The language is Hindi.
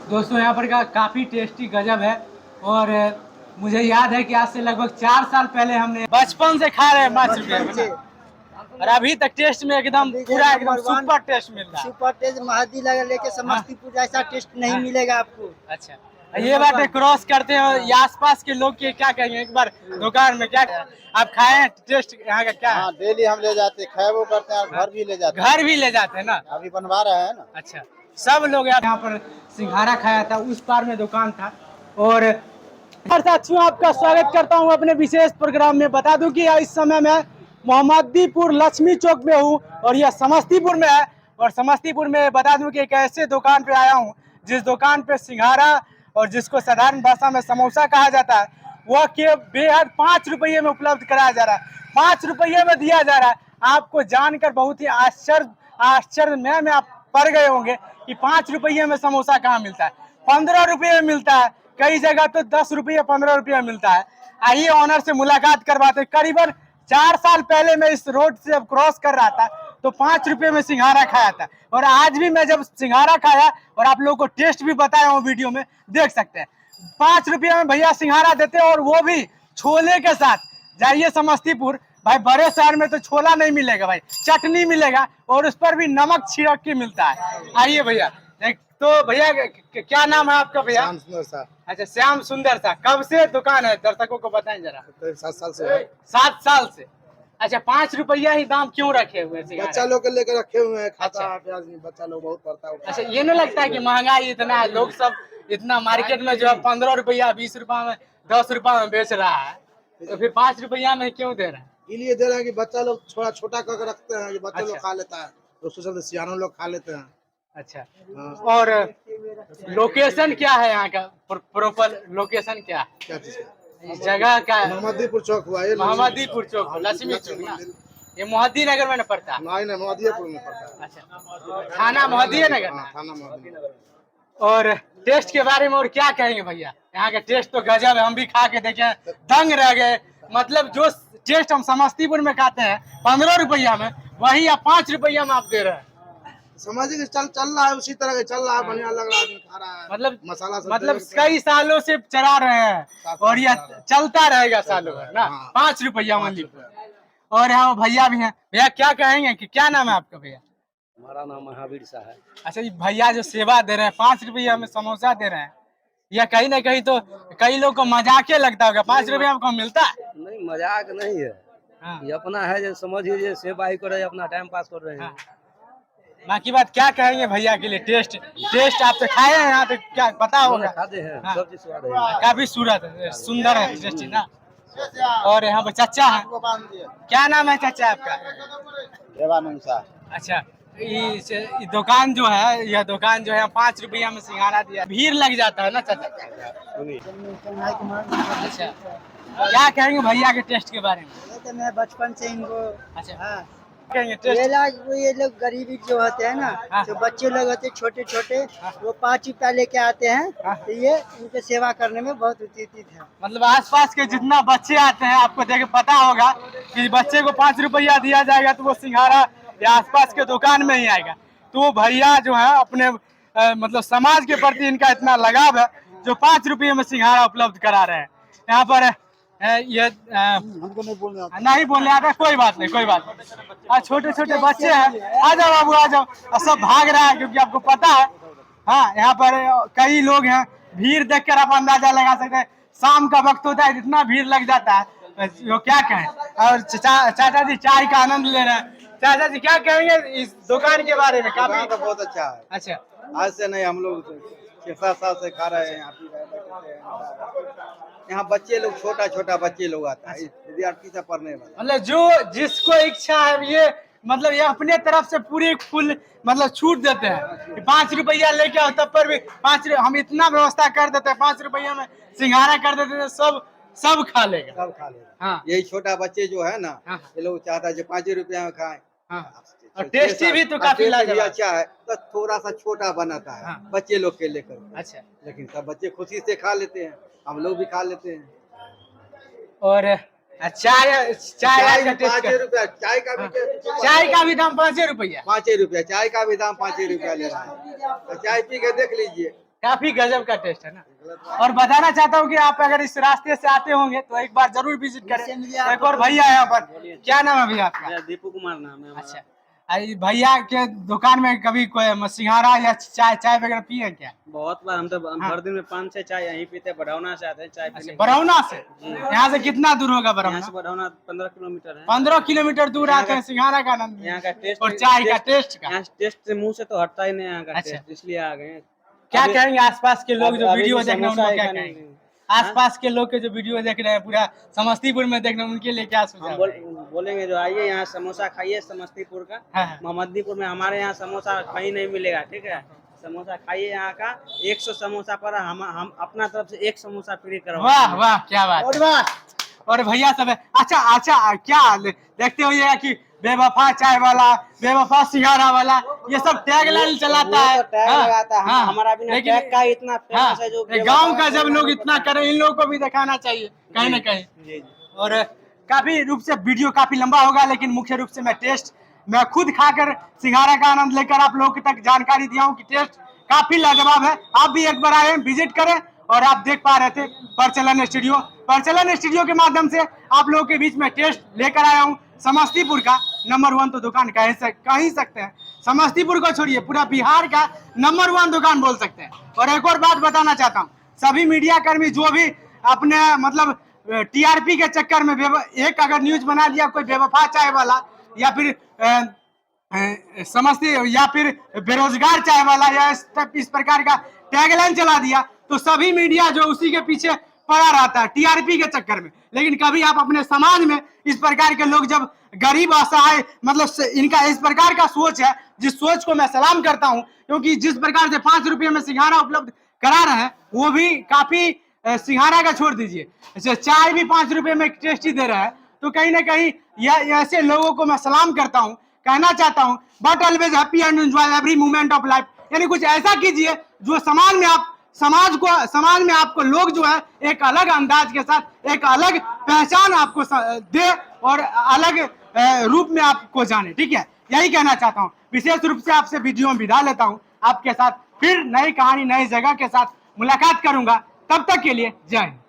दोस्तों यहाँ पर का काफ़ी टेस्टी गजब है। और मुझे याद है कि आज से लगभग 4 साल पहले हमने बचपन से खा रहे हैं 5 रुपए में, और अभी तक टेस्ट में एकदम पूरा एकदम सुपर टेस्ट मिल रहा है। सुपर टेस्ट महदी लगा लेके समस्तीपुर जैसा टेस्ट नहीं मिलेगा आपको। अच्छा, ये बात है, क्रॉस करते हैं। ये आसपास के लोग के क्या कहेंगे, एक बार दुकान में क्या आप खाए टेस्ट यहाँ का क्या? हाँ, डेली हम ले जाते हैं, खाए वो करते हैं, घर भी ले जाते हैं। घर भी ले जाते हैं ना, अभी बनवा रहे हैं ना। अच्छा, सब लोग यहाँ पर सिंघाड़ा खाया था, उस पार में दुकान था। और साथियों, आपका स्वागत करता हूँ अपने विशेष प्रोग्राम में। बता दूं कि इस समय मैं मोहम्मदीपुर लक्ष्मी चौक में हूँ और यह समस्तीपुर में है। और समस्तीपुर में बता दूं कि एक ऐसे दुकान पे आया हूँ जिस दुकान पे सिंघाड़ा और जिसको साधारण भाषा में समोसा कहा जाता है, वह के बेहद 5 रुपये में उपलब्ध कराया जा रहा है। 5 रुपये में दिया जा रहा है। आपको जानकर बहुत ही आश्चर्य में आप पड़ गए होंगे कि 5 रुपये में समोसा कहाँ मिलता है। 15 रुपये में मिलता है, कई जगह तो 10 रुपये 15 रुपये में मिलता है। आइए ऑनर से मुलाकात करवाते हैं। करीबन 4 साल पहले मैं इस रोड से जब क्रॉस कर रहा था तो 5 रुपये में सिंघाड़ा खाया था, और आज भी मैं जब सिंघाड़ा खाया और आप लोगों को टेस्ट भी बताया हूँ, वीडियो में देख सकते हैं। 5 रुपये में भैया सिंघाड़ा देते हैं, और वो भी छोले के साथ। जाइए समस्तीपुर, भाई बड़े शहर में तो छोला नहीं मिलेगा भाई, चटनी मिलेगा और उस पर भी नमक छिड़क के मिलता है। आइए भैया, तो भैया क्या नाम है आपका भैया? श्याम सुंदर सा। अच्छा, श्याम सुंदर सा। कब से दुकान है, दर्शकों को बताएं जरा। 7 साल से। 7 साल से। अच्छा, 5 रुपया ही दाम क्यों रखे हुए हैं? बच्चा लोग के लेकर रखे हुए हैं, खाता अच्छा। है प्याज नहीं, बच्चा लोग बहुत पड़ता है। अच्छा, ये नहीं लगता है कि महंगाई इतना है, लोग सब इतना मार्केट में जो है 15 रुपया 20 रुपया में 10 रुपया में बेच रहा है, तो फिर 5 रुपया में क्यों दे रहा है? इसलिए दे रहे हैं कि बच्चा लोग थोड़ा छोटा करके रखते हैं, कि बच्चे लोग अच्छा। खा लेता है, तो उसके चलते सियानों लोग खा लेते हैं। अच्छा, हाँ। और लोकेशन क्या है यहाँ का? प्रॉपर लोकेशन क्या है? क्या चीज का? इस जगह का? मोहम्मदीपुर चौक हुआ ये। मोहम्मदीपुर चौक, लक्ष्मी चौक ना? ये मोहद्दी नगर में न पड़ता है? नहीं, मोहम्मदीपुर में पड़ता है। अच्छा, थाना मोहद्दी नगर ना? हाँ, थाना मोहम्मदीपुर। और टेस्ट के बारे में और क्या कहेंगे भैया? यहाँ का टेस्ट तो गजब है, हम भी खा के देखे, दंग रह गए। मतलब जो टेस्ट हम समस्तीपुर में खाते हैं 15 रुपया में, वही आप 5 रुपया में आप दे रहे हैं। समझिए चल रहा है, उसी तरह के चल रहा है, बढ़िया लग रहा है, आदमी खा रहा है। मतलब मसाला मतलब कई सालों से चला रहे हैं और यह चलता रहेगा सालों भर ना। 5 रुपया ओनली। और यहाँ भैया भी हैं। भैया क्या कहेंगे, कि क्या नाम है आपका भैया? हमारा नाम महावीर शाह है। अच्छा, ये भैया जो सेवा दे रहे हैं, 5 रुपया में समोसा दे रहे हैं, यह कहीं ना कहीं तो कई लोग को मजाक लगता होगा। 5 रुपया में कौन मिलता है? नहीं, मजाक नहीं है। हाँ। ये अपना है, जो समझिए सेवा ही कर रहे हैं, अपना टाइम पास कर रहे हैं। हाँ। बाकी बात क्या कहेंगे भैया के लिए? टेस्ट आप तो खाए हैं यहाँ, तो क्या पता होगा? खाते हैं, हाँ। सब चीज स्वाद है। काफी सुंदर है टेस्टी ना। और यहाँ पर चाचा है। क्या नाम है चाचा आपका? देवानंद शाह। अच्छा, ये दुकान जो है, यह दुकान जो है 5 रुपया में सिंघाड़ा दिया, भीड़ लग जाता है ना चाचा? अच्छा, क्या कहेंगे भैया के टेस्ट के बारे में? तो मैं बचपन से इनको अच्छा, कहेंगे टेस्ट? ये लोग गरीबी जो होते हैं ना, हाँ। जो बच्चे लोग होते हैं छोटे छोटे, वो 5 रुपया लेके आते हैं, तो ये इनके सेवा करने में बहुत उत्तेजित है। मतलब आसपास के जितना बच्चे आते हैं, आपको देख पता होगा कि बच्चे को 5 रुपया दिया जाएगा तो वो सिंघाड़ा या आसपास के दुकान में ही आएगा। तो भैया जो है अपने मतलब समाज के प्रति इनका इतना लगाव है, जो 5 रुपये में सिंघाड़ा उपलब्ध करा रहे हैं। यहाँ पर ये हमको नहीं बोलने आता, कोई बात नहीं, कोई बात नहीं। छोटे छोटे बच्चे हैं, आ जाओ बाबू आ जाओ। और सब भाग रहा है क्योंकि आपको पता है। हाँ, यहाँ पर कई लोग हैं, भीड़ देखकर आप अंदाजा लगा सकते हैं। शाम का वक्त होता है, इतना भीड़ लग जाता है, वो क्या कहें। और चाचा जी चाय का आनंद ले रहे हैं। चाचा जी क्या कहेंगे इस दुकान के बारे में? काफी तो बहुत अच्छा है। अच्छा, आज से नहीं, हम लोग 6-7 साल से खा रहे हैं। यहाँ बच्चे लोग, छोटा बच्चे लोग आता है, विद्यार्थी से पढ़ने वाला। मतलब जो जिसको इच्छा है, ये मतलब ये अपने तरफ से पूरी फुल मतलब छूट देते हैं। 5 रुपया लेके आओ, तब पर भी 5 हम इतना व्यवस्था कर देते हैं, 5 रुपया में सिंघाड़ा कर देते हैं, सब खा लेगा। सब खा लेगा। हाँ। यही छोटा बच्चे जो है ना, हाँ। ये लोग चाहता है जो 5 रुपया में खाए। हाँ। और टेस्टी भी तो काफी लाजवाब अच्छा है, तो थोड़ा सा छोटा बनाता है। हाँ। बच्चे लोग के लेकर। अच्छा, लेकिन सब बच्चे खुशी से खा लेते हैं, हम लोग भी खा लेते हैं। और चाय चाय का टेस्ट 5 रुपया, चाय का भी चाय का भी दाम 5 रुपया। 5 रुपया, चाय का भी दाम 5 रुपया ले रहा है। तो चाय पी के देख लीजिए। काफी गजब का टेस्ट है ना। और बताना चाहता हूँ कि आप अगर इस रास्ते से आते होंगे तो एक बार जरूर विजिट करें। एक और भैया है यहाँ पर, क्या नाम है भैया आपका? मेरा दीपू कुमार नाम है। अच्छा, भैया के दुकान में कभी कोई सिंघाड़ा या चाय वगैरह पिए क्या? बहुत बार हम तो हर दिन में 5-6 चाय यहीं पीते, बढ़ौना से आते हैं चाय पीने। बरौना से? यहाँ से कितना दूर होगा यहाँ बरौना? से बढ़ौना 15 किलोमीटर है। 15 किलोमीटर दूर आते हैं सिंघाड़ा का आनंद यहाँ का टेस्ट और चाय का टेस्ट का। यहाँ टेस्ट से मुंह से तो हटता ही नहीं यहाँ का अच्छा। टेस्ट, इसलिए आ गए। क्या कहेंगे आसपास के लोग जो वीडियो देख रहे हैं उनको क्या खाने कहेंगे? आसपास के लोग के जो वीडियो देख रहे हैं पूरा समस्तीपुर में देख रहे हैं उनके लिए क्या सुझाव है? बोलेंगे जो आइए यहाँ समोसा खाइए समस्तीपुर का। हाँ। मोहम्मदीपुर में हमारे यहाँ समोसा कहीं नहीं मिलेगा, ठीक है। समोसा खाइए यहाँ का, 100 समोसा पर हम अपना तरफ से 1 समोसा फ्री करवा। वाह वाह क्या बात है। और भैया सब है। अच्छा क्या देखते हो ये कि बेवफा चाय वाला, बेवफा सिंघाड़ा वाला, ये सब टैग लाइन चलाता है। टैग लगाता है। हमारा भी ना टैग का इतना फेमस है जो गांव का जब लोग इतना करें इन लोगों को भी दिखाना चाहिए कहीं ना कहीं। और काफी रूप से वीडियो काफी लंबा होगा, लेकिन मुख्य रूप से मैं खुद खाकर सिंघाड़ा का आनंद लेकर आप लोगों तक जानकारी दिया हूँ कि टेस्ट काफी लाजवाब है। आप भी एक बार आए विजिट करें। और आप देख पा रहे थे प्रचलन स्टूडियो के माध्यम से आप लोगों के बीच में टेस्ट लेकर आया हूँ समस्तीपुर का नंबर 1 तो दुकान कह ही सकते हैं। समस्तीपुर को छोड़िए पूरा बिहार का नंबर 1 दुकान बोल सकते हैं। और एक और बात बताना चाहता हूँ, सभी मीडिया कर्मी जो भी अपने मतलब टीआरपी के चक्कर में एक अगर न्यूज बना लिया कोई बेवफा चाय वाला या फिर समस्ती या फिर बेरोजगार चाय वाला या इस प्रकार का टैगलाइन चला दिया तो सभी मीडिया जो उसी के पीछे पड़ा रहता है टीआरपी के चक्कर में। लेकिन कभी आप अपने समाज में इस प्रकार के लोग जब गरीब असहाय मतलब इनका इस प्रकार का सोच है, जिस सोच को मैं सलाम करता हूं, क्योंकि जिस प्रकार से 5 रुपये में सिंघाड़ा उपलब्ध करा रहे हैं वो भी काफी सिंघाड़ा का छोड़ दीजिए चाय भी 5 रुपये में टेस्टी दे रहा है। तो कहीं ना कहीं ऐसे लोगों को मैं सलाम करता हूँ, कहना चाहता हूँ but always happy and enjoy every moment of life. यानी कुछ ऐसा कीजिए जो समाज में आपको लोग जो है एक अलग अंदाज के साथ एक अलग पहचान आपको दे और अलग रूप में आपको जाने। ठीक है, यही कहना चाहता हूँ। विशेष रूप से आपसे वीडियो में विदा लेता हूँ। आपके साथ फिर नई कहानी नई जगह के साथ मुलाकात करूंगा। तब तक के लिए जय हिंद।